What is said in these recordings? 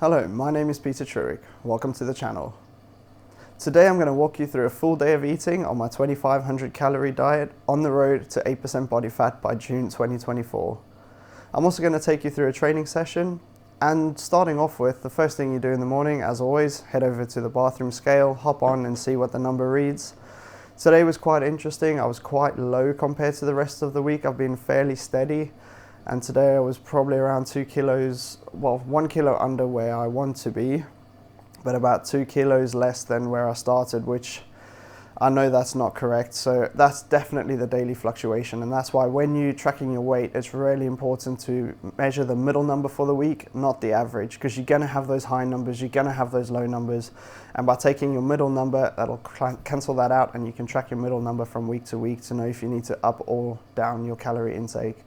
Hello, my name is Peter Truick. Welcome to the channel. Today I'm going to walk you through a full day of eating on my 2500 calorie diet on the road to 8% body fat by June 2024. I'm also going to take you through a training session, and starting off with, the first thing you do in the morning, as always, head over to the bathroom scale, hop on and see what the number reads. Today was quite interesting. I was quite low compared to the rest of the week. I've been fairly steady. And today I was probably around 2 kilos, well, 1 kilo under where I want to be, but about 2 kilos less than where I started, which I know that's not correct. So that's definitely the daily fluctuation. And that's why when you're tracking your weight, it's really important to measure the middle number for the week, not the average, because you're gonna have those high numbers, you're gonna have those low numbers. And by taking your middle number, that'll cancel that out, and you can track your middle number from week to week to know if you need to up or down your calorie intake.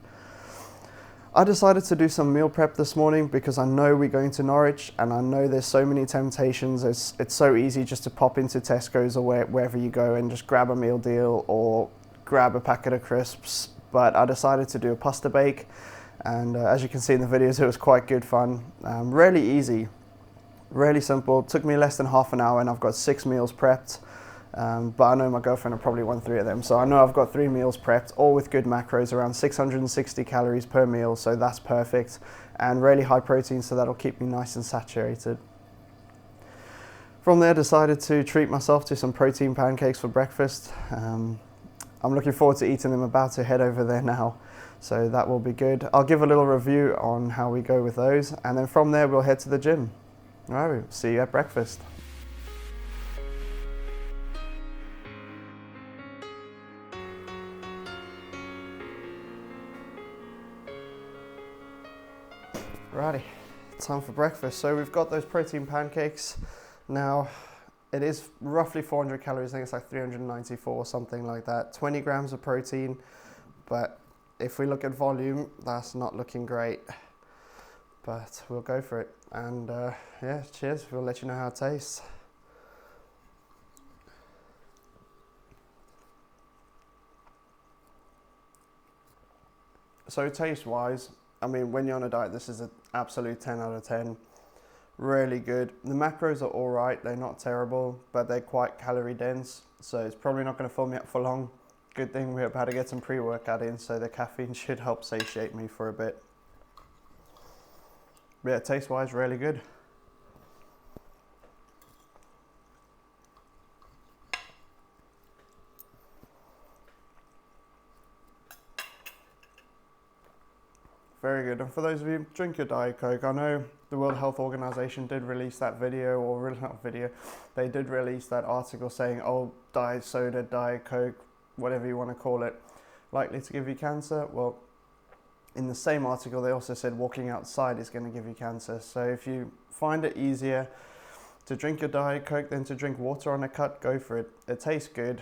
I decided to do some meal prep this morning because I know we're going to Norwich, and I know there's so many temptations. It's so easy just to pop into Tesco's or wherever you go and just grab a meal deal or grab a packet of crisps. But I decided to do a pasta bake, and as you can see in the videos, it was quite good fun. Really easy, really simple. It took me less than half an hour, and I've got 6 meals prepped. But I know my girlfriend will probably want 3 of them. So I know I've got 3 meals prepped, all with good macros, around 660 calories per meal. So that's perfect, and really high protein, so that'll keep me nice and saturated. From there, decided to treat myself to some protein pancakes for breakfast. I'm looking forward to eating them, about to head over there now. So that will be good. I'll give a little review on how we go with those. And then from there, we'll head to the gym. All right, see you at breakfast. Righty, time for breakfast. So we've got those protein pancakes. Now, it is roughly 400 calories, I think it's like 394, something like that. 20 grams of protein, but if we look at volume, that's not looking great. But we'll go for it. And yeah, cheers, we'll let you know how it tastes. So taste-wise, I mean, when you're on a diet, this is an absolute 10 out of 10. Really good. The macros are all right. They're not terrible, but they're quite calorie dense. So it's probably not going to fill me up for long. Good thing we're about to get some pre-workout in, so the caffeine should help satiate me for a bit. But yeah, taste-wise, really good. Very good. And for those of you, drink your Diet Coke. I know the World Health Organization did release that video, or really not video, they did release that article saying, oh, diet soda, Diet Coke, whatever you want to call it, likely to give you cancer. Well, in the same article, they also said walking outside is going to give you cancer. So if you find it easier to drink your Diet Coke than to drink water on a cut, go for it. It tastes good.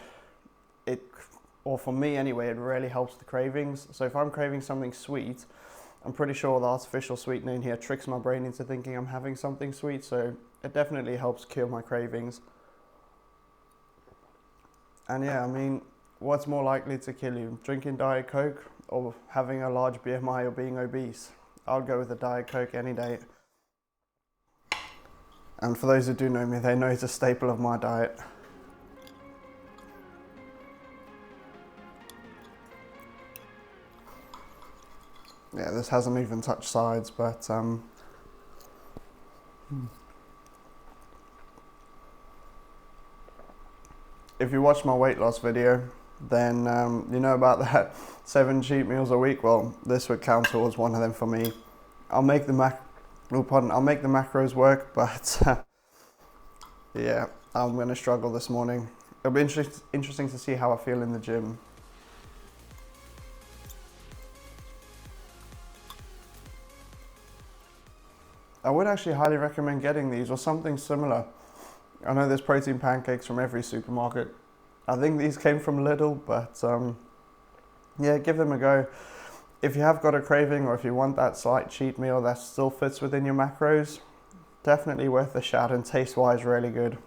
Or for me anyway, it really helps the cravings. So if I'm craving something sweet, I'm pretty sure the artificial sweetener in here tricks my brain into thinking I'm having something sweet, so it definitely helps cure my cravings. And yeah, I mean, what's more likely to kill you? Drinking Diet Coke or having a large BMI or being obese? I'll go with the Diet Coke any day. And for those who do know me, they know it's a staple of my diet. Yeah, this hasn't even touched sides, but if you watch my weight loss video, then you know about that 7 cheat meals a week. Well, this would count towards one of them for me. I'll make the macros work, but yeah, I'm going to struggle this morning. It'll be interesting to see how I feel in the gym. I would actually highly recommend getting these or something similar. I know there's protein pancakes from every supermarket. I think these came from Lidl, but yeah, give them a go. If you have got a craving, or if you want that slight cheat meal that still fits within your macros, definitely worth a shot, and taste-wise, really good.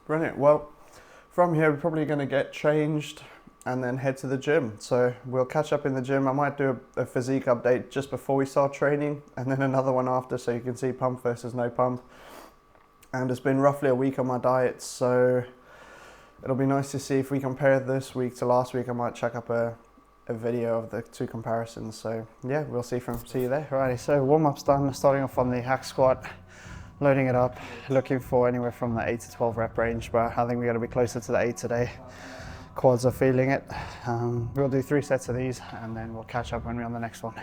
Brilliant. Well, from here, we're probably going to get changed and then head to the gym. So we'll catch up in the gym. I might do a physique update just before we start training, and then another one after, so you can see pump versus no pump. And it's been roughly a week on my diet, so it'll be nice to see if we compare this week to last week. I might check up a video of the two comparisons. So yeah, we'll see you there. Alrighty, so warm-up's done. Starting off on the hack squat, loading it up, looking for anywhere from the 8 to 12 rep range, but I think we're going to be closer to the 8 today. Quads are feeling it. We'll do 3 sets of these, and then we'll catch up when we're on the next one.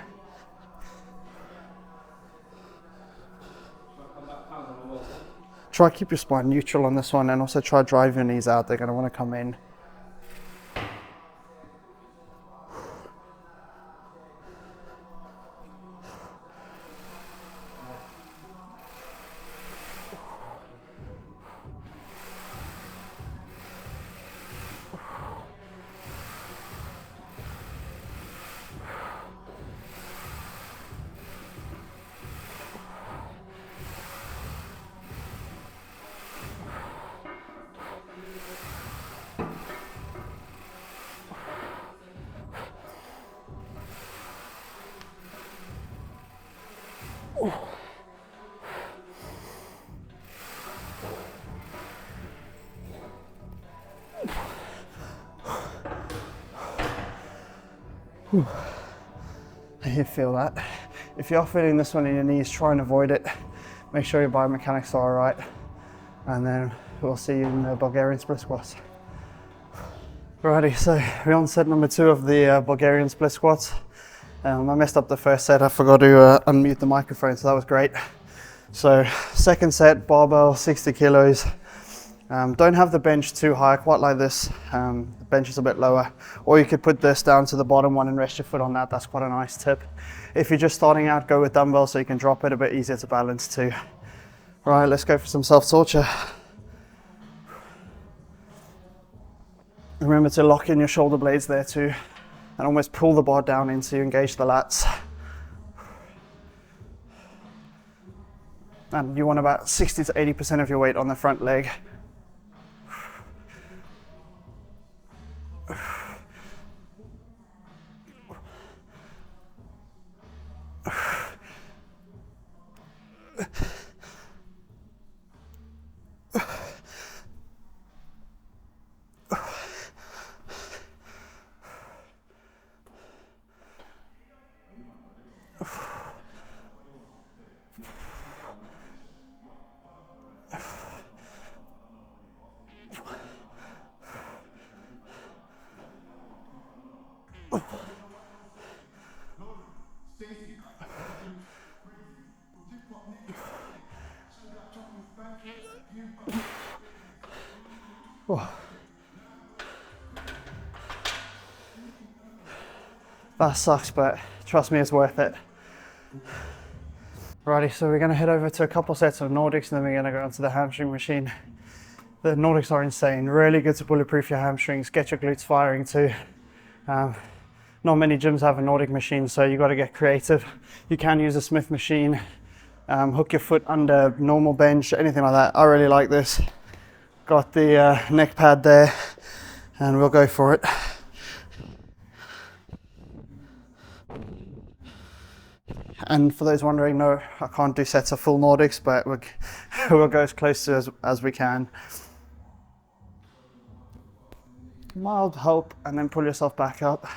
Try keep your spine neutral on this one, and also try drive your knees out. They're going to want to come in. You feel that. If you are feeling this one in your knees, try and avoid it. Make sure your biomechanics are alright, and then we'll see you in the Bulgarian split squats. Alrighty, so we're on set number 2 of the Bulgarian split squats. I messed up the first set. I forgot to unmute the microphone, so that was great. So second set, barbell, 60 kilos. Don't have the bench too high, quite like this. The bench is a bit lower, or you could put this down to the bottom one and rest your foot on that. That's quite a nice tip. If you're just starting out, go with dumbbells so you can drop it a bit easier to balance too. Right, let's go for some self-torture. Remember to lock in your shoulder blades there too, and almost pull the bar down in so you engage the lats. And you want about 60 to 80% of your weight on the front leg. That sucks, but trust me, it's worth it. Righty, so we're going to head over to a couple sets of Nordics, and then we're going to go onto the hamstring machine. The Nordics are insane, really good to bulletproof your hamstrings, get your glutes firing too. Not many gyms have a Nordic machine, so you got to get creative. You can use a Smith machine, hook your foot under normal bench, anything like that. I really like this. Got the neck pad there, and we'll go for it. And for those wondering, no, I can't do sets of full Nordics, but we'll go as close to as we can. Mild help, and then pull yourself back up.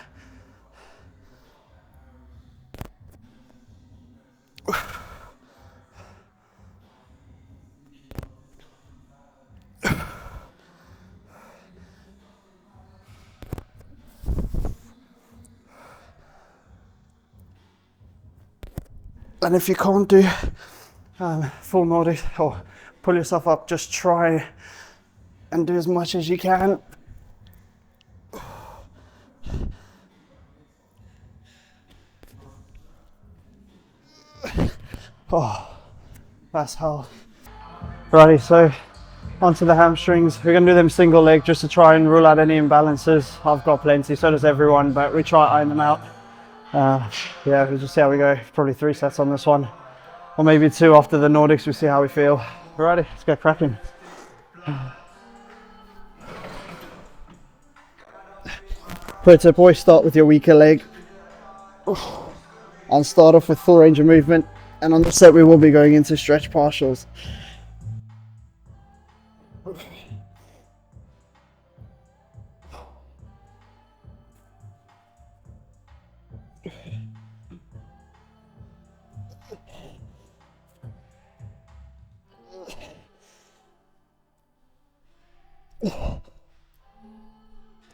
And if you can't do full Nordic or pull yourself up, just try and do as much as you can. Oh, that's hell. Righty, so onto the hamstrings. We're going to do them single leg just to try and rule out any imbalances. I've got plenty, so does everyone, but we try to iron them out. Yeah, we'll just see how we go. Probably 3 sets on this one, or maybe 2 after the Nordics. We'll see how we feel. Alrighty, let's get cracking. Pro tip, always start with your weaker leg and start off with full range of movement. And on the set we will be going into stretch partials.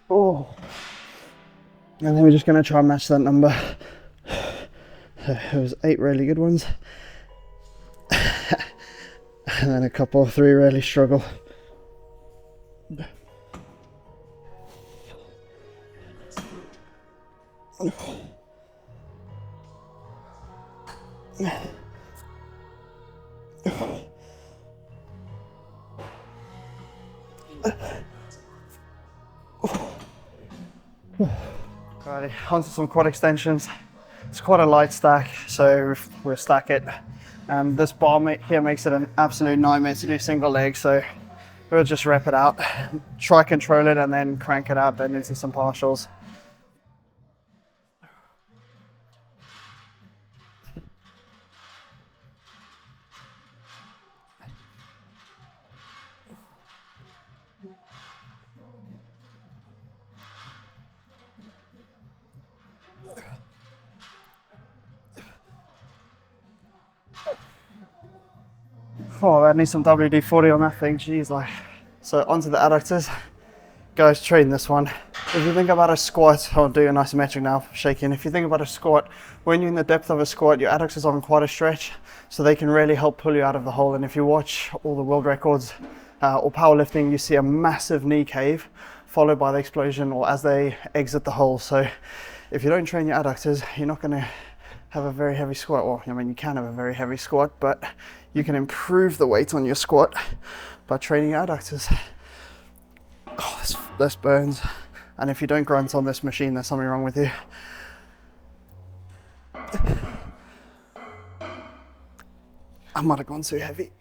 Oh, and then we're just going to try and match that number. It was 8 really good ones, and then a couple of 3 really struggle. Alrighty, onto some quad extensions. It's quite a light stack, so we'll stack it. And this bar here makes it an absolute nightmare to do single leg, so we'll just rep it out, try control it, and then crank it out, then into some partials. Oh, I need some WD-40 on that thing, jeez. Like. So onto the adductors. Guys, train this one. If you think about a squat, I'll do an isometric now, shaking. If you think about a squat, when you're in the depth of a squat, your adductors are on quite a stretch, so they can really help pull you out of the hole. And if you watch all the world records or powerlifting, you see a massive knee cave followed by the explosion or as they exit the hole. So if you don't train your adductors, you're not gonna have a very heavy squat. Well, I mean, you can have a very heavy squat, but you can improve the weight on your squat by training your adductors. Oh, this burns. And if you don't grunt on this machine, there's something wrong with you. I might have gone too heavy.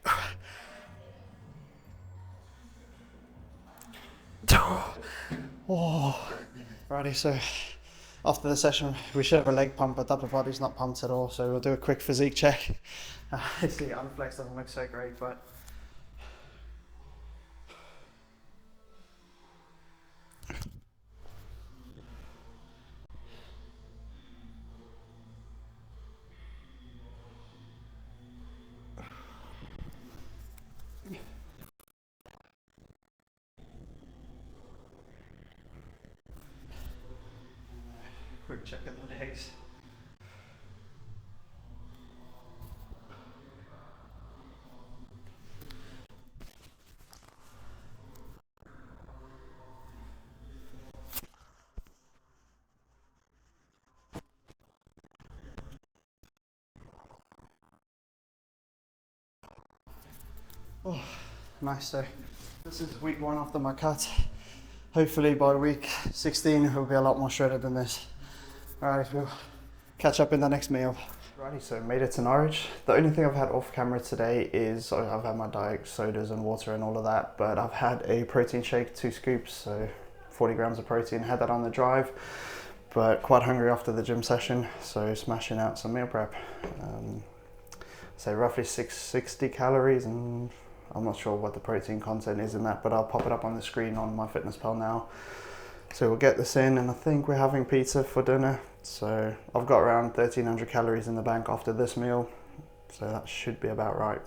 Oh. Alrighty, so after the session, we should have a leg pump, but upper body's not pumped at all, so we'll do a quick physique check. See, unflexed doesn't look so great, but quick check of the legs. Oh, nice. So this is week 1 after my cut. Hopefully by week 16 it'll be a lot more shredded than this. Alright, we'll catch up in the next meal. Righty, so made it to Norwich. The only thing I've had off camera today is I've had my diet sodas and water and all of that, but I've had a protein shake, 2 scoops, so 40 grams of protein, had that on the drive, but quite hungry after the gym session, so smashing out some meal prep. So roughly 660 calories, and I'm not sure what the protein content is in that, but I'll pop it up on the screen on MyFitnessPal now. So we'll get this in, and I think we're having pizza for dinner. So I've got around 1300 calories in the bank after this meal, so that should be about right.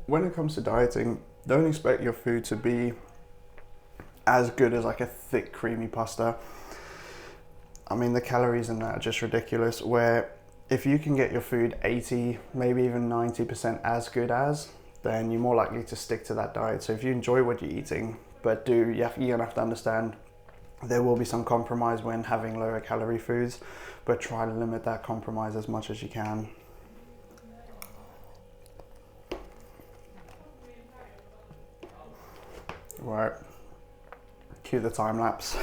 When it comes to dieting, don't expect your food to be as good as like a thick creamy pasta. I mean, the calories in that are just ridiculous, where if you can get your food 80, maybe even 90% as good as, then you're more likely to stick to that diet. So if you enjoy what you're eating, but you're gonna have to understand there will be some compromise when having lower calorie foods, but try to limit that compromise as much as you can. Right, cue the time lapse.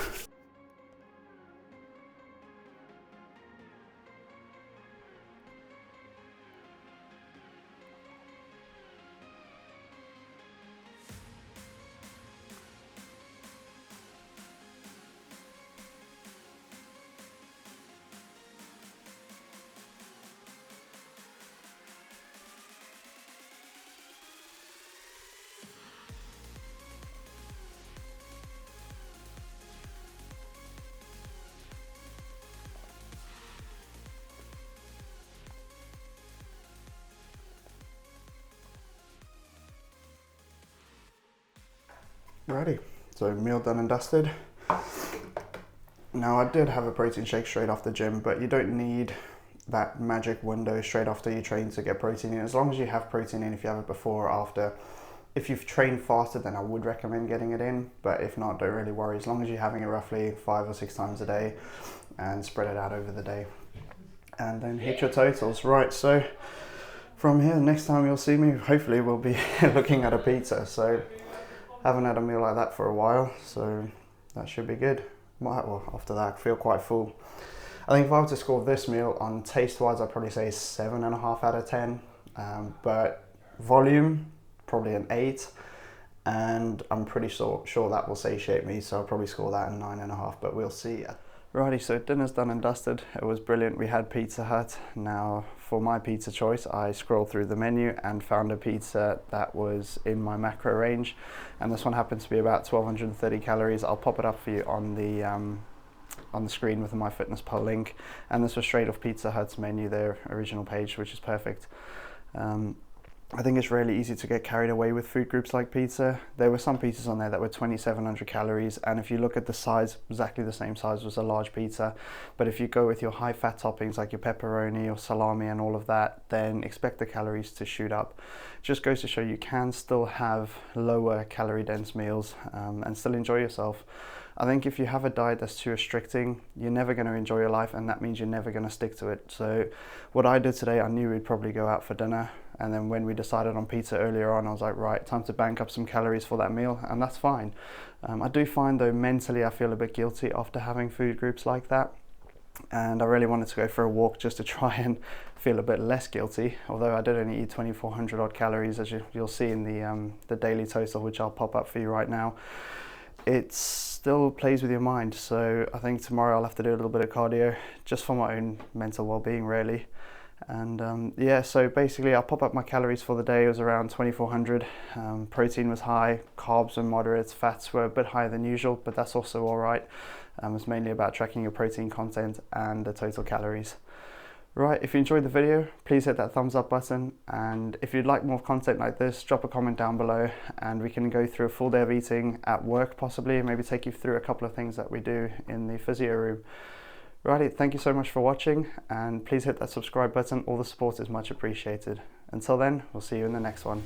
Righty, so meal done and dusted. Now I did have a protein shake straight off the gym, but you don't need that magic window straight after you train to get protein in. As long as you have protein in, if you have it before or after. If you've trained faster, then I would recommend getting it in, but if not, don't really worry. As long as you're having it roughly 5 or 6 times a day and spread it out over the day. And then hit your totals. Right, so from here, next time you'll see me, hopefully we'll be looking at a pizza. So haven't had a meal like that for a while, so that should be good. Well, after that, I feel quite full. I think if I were to score this meal on taste-wise, I'd probably say 7.5 out of 10. But volume, probably an 8. And I'm pretty sure that will satiate me, so I'll probably score that a 9.5, but we'll see. Righty, so dinner's done and dusted. It was brilliant. We had Pizza Hut. Now, for my pizza choice, I scrolled through the menu and found a pizza that was in my macro range. And this one happens to be about 1,230 calories. I'll pop it up for you on the screen with my MyFitnessPal link. And this was straight off Pizza Hut's menu, their original page, which is perfect. I think it's really easy to get carried away with food groups like pizza. There were some pizzas on there that were 2,700 calories, and if you look at the size, exactly the same size as a large pizza. But if you go with your high fat toppings like your pepperoni or salami and all of that, then expect the calories to shoot up. It just goes to show you can still have lower calorie dense meals and still enjoy yourself. I think if you have a diet that's too restricting, you're never going to enjoy your life, and that means you're never going to stick to it. So what I did today, I knew we'd probably go out for dinner. And then when we decided on pizza earlier on, I was like, right, time to bank up some calories for that meal, and that's fine. I do find though, mentally, I feel a bit guilty after having food groups like that. And I really wanted to go for a walk just to try and feel a bit less guilty. Although I did only eat 2,400 odd calories, as you'll see in the daily total, which I'll pop up for you right now. It still plays with your mind. So I think tomorrow I'll have to do a little bit of cardio just for my own mental well-being, really. And yeah, so basically I'll pop up my calories for the day. It was around 2,400. Protein was high, carbs were moderate, fats were a bit higher than usual, but that's also all right. It's mainly about tracking your protein content and the total calories. Right, if you enjoyed the video, please hit that thumbs up button, and if you'd like more content like this, drop a comment down below and we can go through a full day of eating at work possibly, and maybe take you through a couple of things that we do in the physio room. Righty, thank you so much for watching, and please hit that subscribe button. All the support is much appreciated. Until then, we'll see you in the next one.